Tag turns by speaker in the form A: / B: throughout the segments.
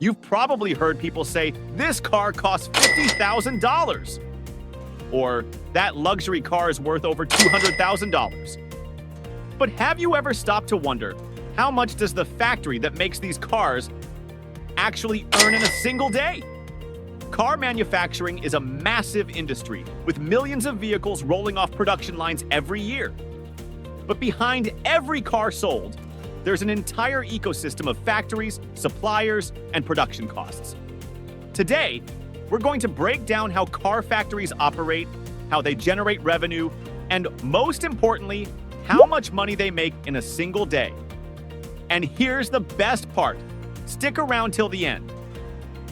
A: You've probably heard people say, this car costs $50,000, or that luxury car is worth over $200,000. But have you ever stopped to wonder, how much does the factory that makes these cars actually earn in a single day? Car manufacturing is a massive industry with millions of vehicles rolling off production lines every year. But behind every car sold, there's an entire ecosystem of factories, suppliers, and production costs. Today, we're going to break down how car factories operate, how they generate revenue, and most importantly, how much money they make in a single day. And here's the best part. Stick around till the end,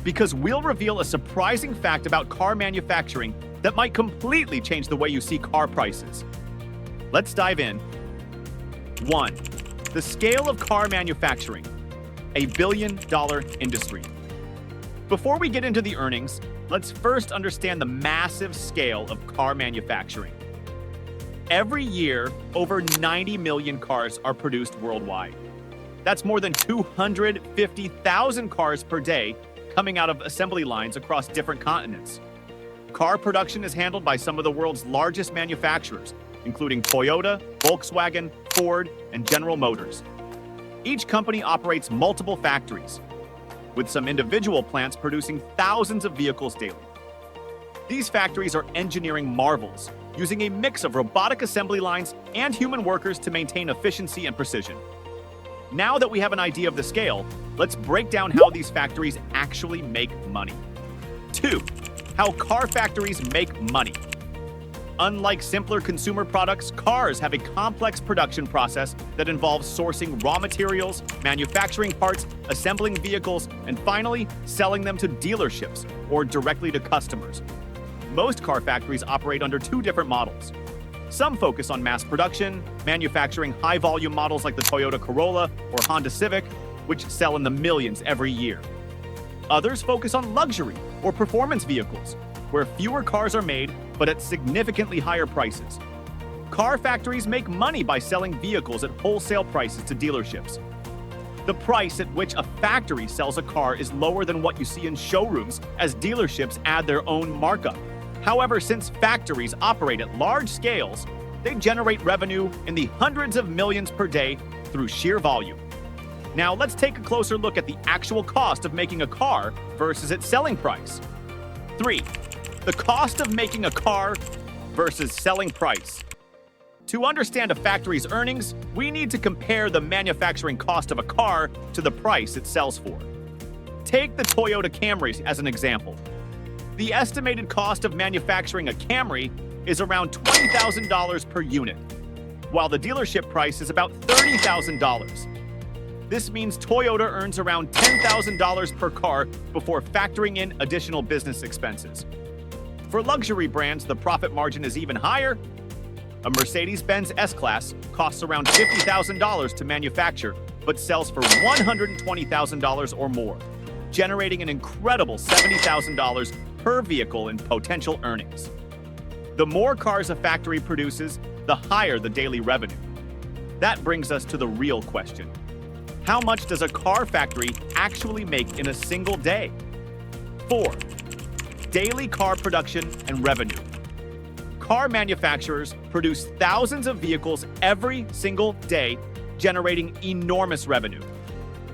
A: because we'll reveal a surprising fact about car manufacturing that might completely change the way you see car prices. Let's dive in. 1. The scale of car manufacturing, a billion-dollar industry. Before we get into the earnings, let's first understand the massive scale of car manufacturing. Every year, over 90 million cars are produced worldwide. That's more than 250,000 cars per day coming out of assembly lines across different continents. Car production is handled by some of the world's largest manufacturers, including Toyota, Volkswagen, Ford, and General Motors. Each company operates multiple factories, with some individual plants producing thousands of vehicles daily. These factories are engineering marvels, using a mix of robotic assembly lines and human workers to maintain efficiency and precision. Now that we have an idea of the scale, let's break down how these factories actually make money. 2. How car factories make money. Unlike simpler consumer products, cars have a complex production process that involves sourcing raw materials, manufacturing parts, assembling vehicles, and finally, selling them to dealerships or directly to customers. Most car factories operate under two different models. Some focus on mass production, manufacturing high-volume models like the Toyota Corolla or Honda Civic, which sell in the millions every year. Others focus on luxury or performance vehicles, where fewer cars are made, but at significantly higher prices. Car factories make money by selling vehicles at wholesale prices to dealerships. The price at which a factory sells a car is lower than what you see in showrooms, as dealerships add their own markup. However, since factories operate at large scales, they generate revenue in the hundreds of millions per day through sheer volume. Now, let's take a closer look at the actual cost of making a car versus its selling price. 3. The cost of making a car versus selling price. To understand a factory's earnings, we need to compare the manufacturing cost of a car to the price it sells for. Take the Toyota Camry as an example. The estimated cost of manufacturing a Camry is around $20,000 per unit, while the dealership price is about $30,000. This means Toyota earns around $10,000 per car before factoring in additional business expenses. For luxury brands, the profit margin is even higher. A Mercedes-Benz S-Class costs around $50,000 to manufacture, but sells for $120,000 or more, generating an incredible $70,000 per vehicle in potential earnings. The more cars a factory produces, the higher the daily revenue. That brings us to the real question. How much does a car factory actually make in a single day? 4. Daily car production and revenue. Car manufacturers produce thousands of vehicles every single day, generating enormous revenue.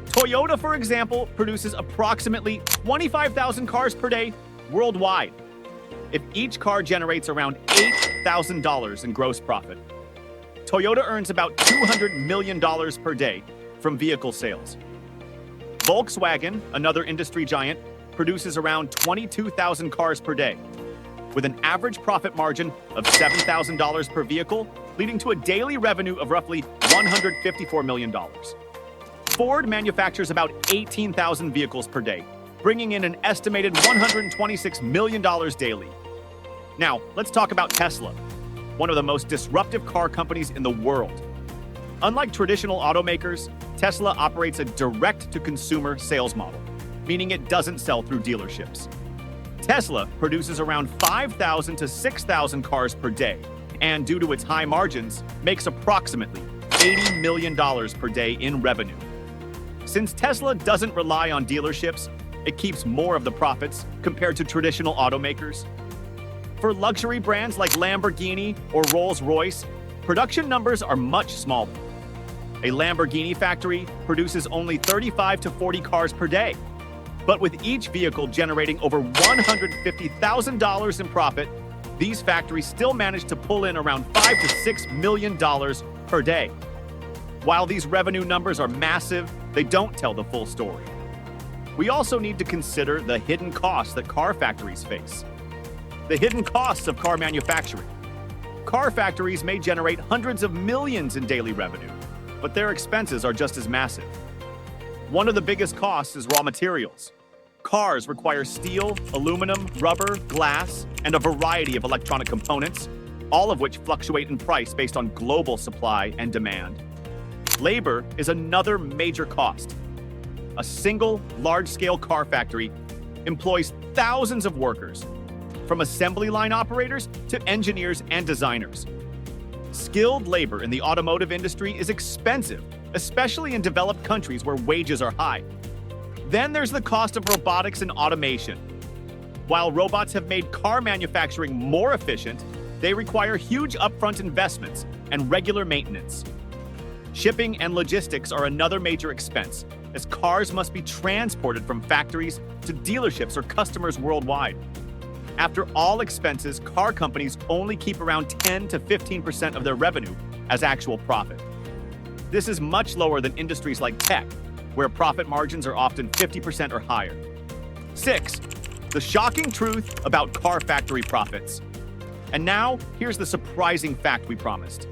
A: Toyota, for example, produces approximately 25,000 cars per day worldwide. If each car generates around $8,000 in gross profit, Toyota earns about $200 million per day from vehicle sales. Volkswagen, another industry giant, produces around 22,000 cars per day, with an average profit margin of $7,000 per vehicle, leading to a daily revenue of roughly $154 million. Ford manufactures about 18,000 vehicles per day, bringing in an estimated $126 million daily. Now, let's talk about Tesla, one of the most disruptive car companies in the world. Unlike traditional automakers, Tesla operates a direct-to-consumer sales model, meaning it doesn't sell through dealerships. Tesla produces around 5,000 to 6,000 cars per day, and due to its high margins, makes approximately $80 million per day in revenue. Since Tesla doesn't rely on dealerships, It keeps more of the profits compared to traditional automakers. For luxury brands like Lamborghini or Rolls-Royce, production numbers are much smaller. A Lamborghini factory produces only 35 to 40 cars per day. But with each vehicle generating over $150,000 in profit, these factories still manage to pull in around $5 to $6 million per day. While these revenue numbers are massive, they don't tell the full story. We also need to consider the hidden costs that car factories face. The hidden costs of car manufacturing. Car factories may generate hundreds of millions in daily revenue, but their expenses are just as massive. One of the biggest costs is raw materials. Cars require steel, aluminum, rubber, glass, and a variety of electronic components, all of which fluctuate in price based on global supply and demand. Labor is another major cost. A single large-scale car factory employs thousands of workers, from assembly line operators to engineers and designers. Skilled labor in the automotive industry is expensive, especially in developed countries where wages are high. Then there's the cost of robotics and automation. While robots have made car manufacturing more efficient, they require huge upfront investments and regular maintenance. Shipping and logistics are another major expense, as cars must be transported from factories to dealerships or customers worldwide. After all expenses, car companies only keep around 10 to 15% of their revenue as actual profit. This is much lower than industries like tech, where profit margins are often 50% or higher. 6. The shocking truth about car factory profits. And now, here's the surprising fact we promised.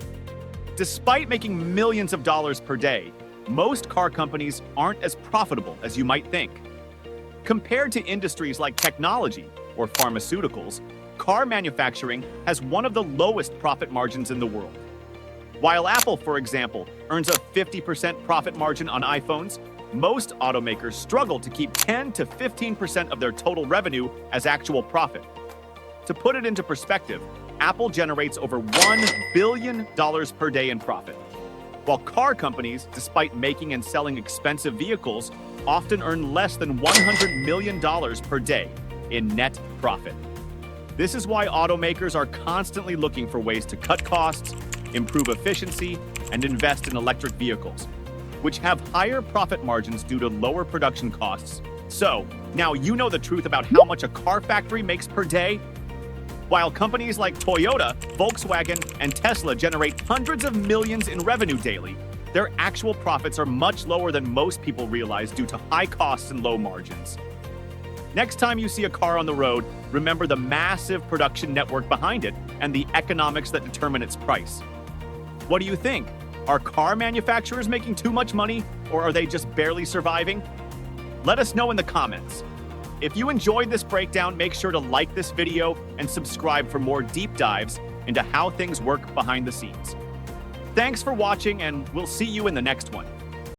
A: Despite making millions of dollars per day, most car companies aren't as profitable as you might think. Compared to industries like technology or pharmaceuticals, car manufacturing has one of the lowest profit margins in the world. While Apple, for example, earns a 50% profit margin on iPhones, most automakers struggle to keep 10 to 15% of their total revenue as actual profit. To put it into perspective, Apple generates over $1 billion per day in profit, while car companies, despite making and selling expensive vehicles, often earn less than $100 million per day in net profit. This is why automakers are constantly looking for ways to cut costs, improve efficiency, and invest in electric vehicles, which have higher profit margins due to lower production costs. So, now you know the truth about how much a car factory makes per day. While companies like Toyota, Volkswagen, and Tesla generate hundreds of millions in revenue daily, their actual profits are much lower than most people realize due to high costs and low margins. Next time you see a car on the road, remember the massive production network behind it and the economics that determine its price. What do you think? Are car manufacturers making too much money, or are they just barely surviving? Let us know in the comments. If you enjoyed this breakdown, make sure to like this video and subscribe for more deep dives into how things work behind the scenes. Thanks for watching, and we'll see you in the next one.